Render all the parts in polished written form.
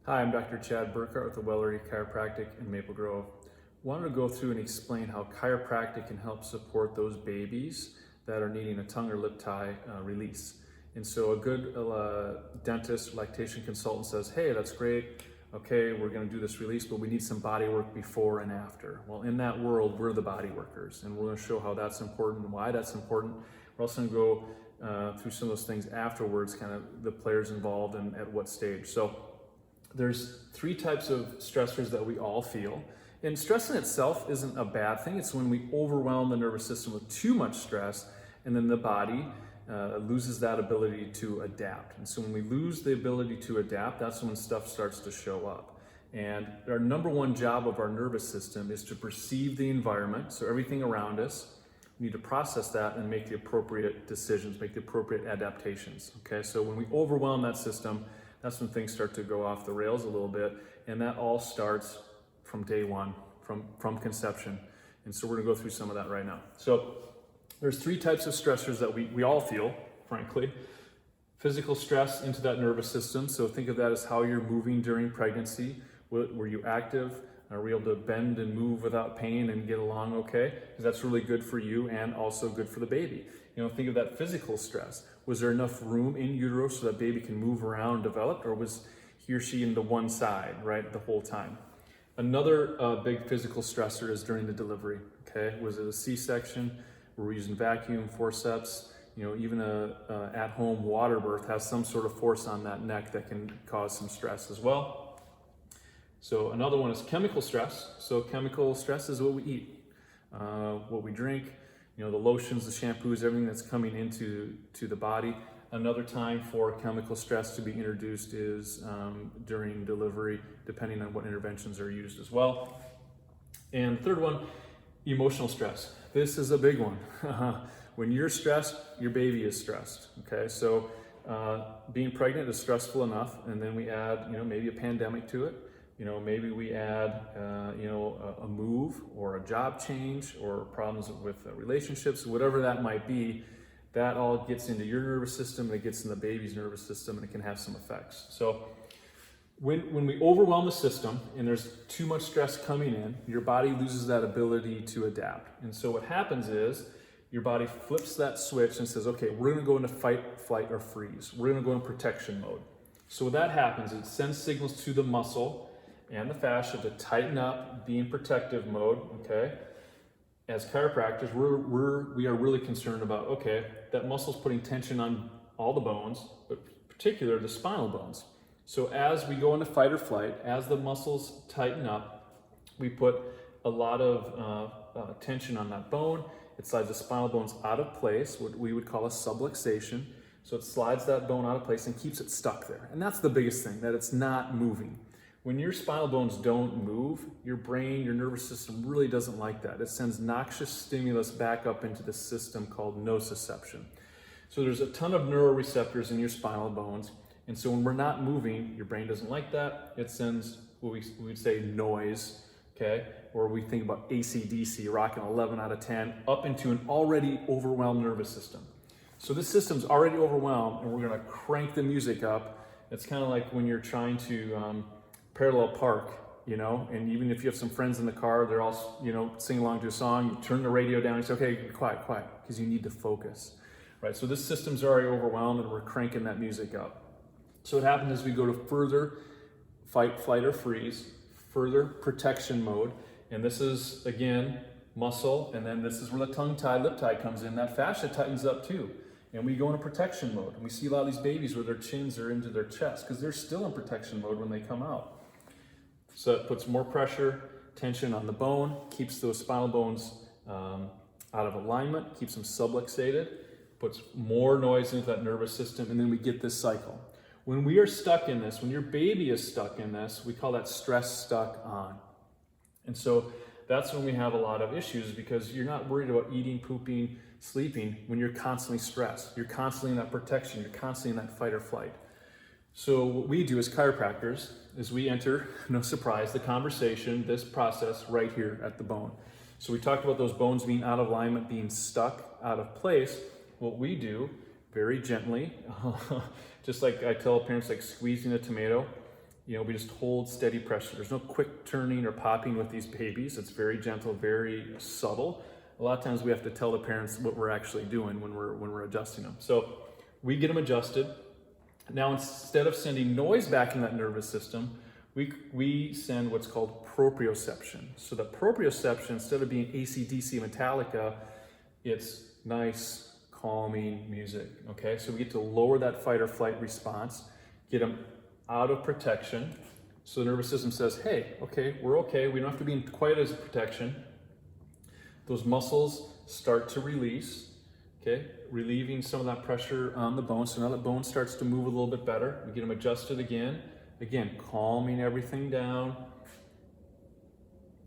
Hi, I'm Dr. Chad Burkhart with the Wellery Chiropractic in Maple Grove. Wanted to go through and explain how chiropractic can help support those babies that are needing a tongue or lip tie release. And so a good dentist, lactation consultant says, hey, that's great. Okay, we're gonna do this release, but we need some body work before and after. Well, in that world, we're the body workers, and we're gonna show how that's important and why that's important. We're also gonna go through some of those things afterwards, kind of the players involved and at what stage. So there's three types of stressors that we all feel. And stress in itself isn't a bad thing. It's when we overwhelm the nervous system with too much stress, and then the body loses that ability to adapt. And so when we lose the ability to adapt, that's when stuff starts to show up. And our number one job of our nervous system is to perceive the environment, so everything around us. We need to process that and make the appropriate decisions, make the appropriate adaptations. Okay, so when we overwhelm that system, that's when things start to go off the rails a little bit, and that all starts from day one, from conception. And so we're gonna go through some of that right now. So there's three types of stressors that we all feel, frankly. Physical stress into that nervous system, so think of that as how you're moving during pregnancy. Were you active? Are we able to bend and move without pain and get along okay? Because that's really good for you and also good for the baby. You know, think of that physical stress. Was there enough room in utero so that baby can move around and develop, or was he or she into one side, right, the whole time? Another big physical stressor is during the delivery, okay? Was it a C-section? Were we using vacuum, forceps? You know, even a at-home water birth has some sort of force on that neck that can cause some stress as well. So another one is chemical stress. So chemical stress is what we eat, what we drink, you know, the lotions, the shampoos, everything that's coming into the body. Another time for chemical stress to be introduced is during delivery, depending on what interventions are used as well. And the third one, emotional stress. This is a big one. When you're stressed, your baby is stressed, okay? So being pregnant is stressful enough, and then we add, you know, maybe a pandemic to it. You know, maybe we add, a move or a job change or problems with relationships, whatever that might be. That all gets into your nervous system, and it gets in the baby's nervous system, and it can have some effects. So when we overwhelm the system and there's too much stress coming in, your body loses that ability to adapt. And so what happens is your body flips that switch and says, okay, we're gonna go into fight, flight, or freeze. We're gonna go in protection mode. So what that happens, it sends signals to the muscle and the fascia to tighten up, be in protective mode, okay? As chiropractors, we are really concerned about, okay, that muscle's putting tension on all the bones, but particularly the spinal bones. So as we go into fight or flight, as the muscles tighten up, we put a lot of tension on that bone. It slides the spinal bones out of place, what we would call a subluxation. So it slides that bone out of place and keeps it stuck there. And that's the biggest thing, that it's not moving. When your spinal bones don't move, your brain, your nervous system really doesn't like that. It sends noxious stimulus back up into the system called nociception. So there's a ton of neuroreceptors in your spinal bones. And so when we're not moving, your brain doesn't like that. It sends what we'd say noise, okay? Or we think about AC/DC, rocking 11 out of 10, up into an already overwhelmed nervous system. So this system's already overwhelmed, and we're gonna crank the music up. It's kind of like when you're trying to parallel park, you know, and even if you have some friends in the car, they're all, you know, singing along to a song, you turn the radio down, you say, okay, quiet, because you need to focus, right? So this system's already overwhelmed, and we're cranking that music up. So what happens is we go to further fight, flight, or freeze, further protection mode, and this is, again, muscle, and then this is where the tongue tie, lip tie comes in. That fascia tightens up too. And we go into protection mode. And we see a lot of these babies where their chins are into their chest because they're still in protection mode when they come out. So it puts more pressure, tension on the bone, keeps those spinal bones out of alignment, keeps them subluxated, puts more noise into that nervous system, and then we get this cycle. When we are stuck in this, when your baby is stuck in this, we call that stress stuck on. And so that's when we have a lot of issues, because you're not worried about eating, pooping, sleeping when you're constantly stressed. You're constantly in that protection. You're constantly in that fight or flight. So what we do as chiropractors is we enter, no surprise, the conversation, this process right here at the bone. So we talked about those bones being out of alignment, being stuck out of place. What we do, very gently, just like I tell parents, like squeezing a tomato, We just hold steady pressure. There's no quick turning or popping with these babies. It's very gentle, very subtle. A lot of times we have to tell the parents what we're actually doing when we're adjusting them. So we get them adjusted. Now, instead of sending noise back in that nervous system, we send what's called proprioception. So the proprioception, instead of being AC/DC Metallica, it's nice, calming music, okay? So we get to lower that fight or flight response, get them out of protection. So the nervous system says, hey, okay, we're okay. We don't have to be in quite as protection. Those muscles start to release, okay? Relieving some of that pressure on the bone. So now the bone starts to move a little bit better. We get them adjusted again. Again, calming everything down,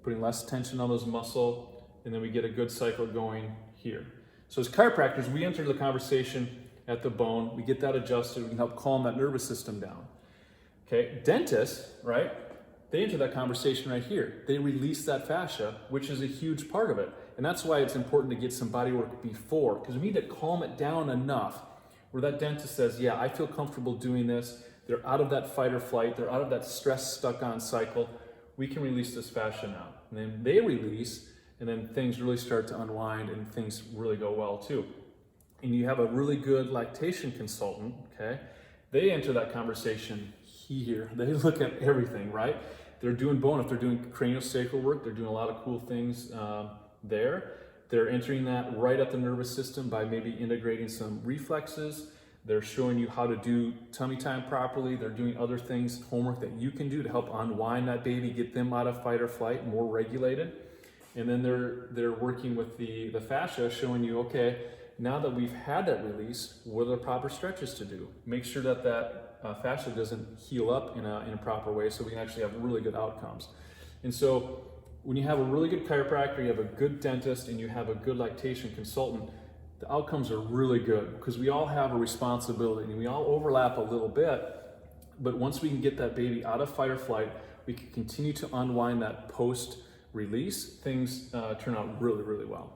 putting less tension on those muscles, and then we get a good cycle going here. So as chiropractors, we enter the conversation at the bone, we get that adjusted, we can help calm that nervous system down. Okay, dentists, right, they enter that conversation right here. They release that fascia, which is a huge part of it. And that's why it's important to get some body work before, because we need to calm it down enough where that dentist says, yeah, I feel comfortable doing this. They're out of that fight or flight. They're out of that stress stuck on cycle. We can release this fascia now. And then they release, and then things really start to unwind and things really go well too. And you have a really good lactation consultant, okay? They enter that conversation here. They look at everything, right? They're doing bone. If they're doing cranial sacral work, they're doing a lot of cool things there. They're entering that right at the nervous system by maybe integrating some reflexes. They're showing you how to do tummy time properly. They're doing other things, homework that you can do to help unwind that baby, get them out of fight or flight, more regulated. And then they're working with the fascia, showing you, okay, now that we've had that release, what are the proper stretches to do? Make sure that fascia doesn't heal up in a proper way so we can actually have really good outcomes. And so when you have a really good chiropractor, you have a good dentist, and you have a good lactation consultant, the outcomes are really good because we all have a responsibility and we all overlap a little bit. But once we can get that baby out of fight or flight, we can continue to unwind that post-release. Things turn out really, really well.